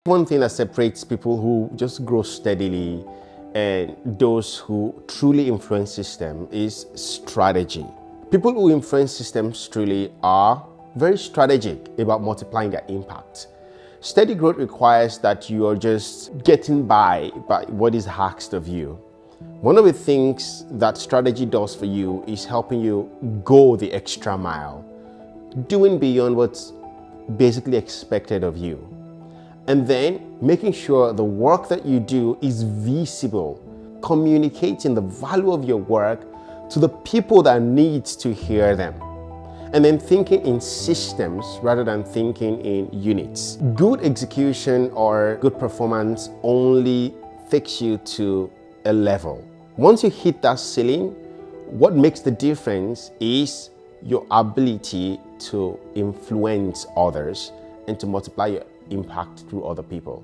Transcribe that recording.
One thing that separates people who just grow steadily and those who truly influence system is strategy. People who influence systems truly are very strategic about multiplying their impact. Steady growth requires that you are just getting by what is asked of you. One of the things that strategy does for you is helping you go the extra mile, doing beyond what's basically expected of you. And then making sure the work that you do is visible, communicating the value of your work to the people that need to hear them. And then thinking in systems rather than thinking in units. Good execution or good performance only takes you to a level. Once you hit that ceiling, what makes the difference is your ability to influence others and to multiply your impact through other people.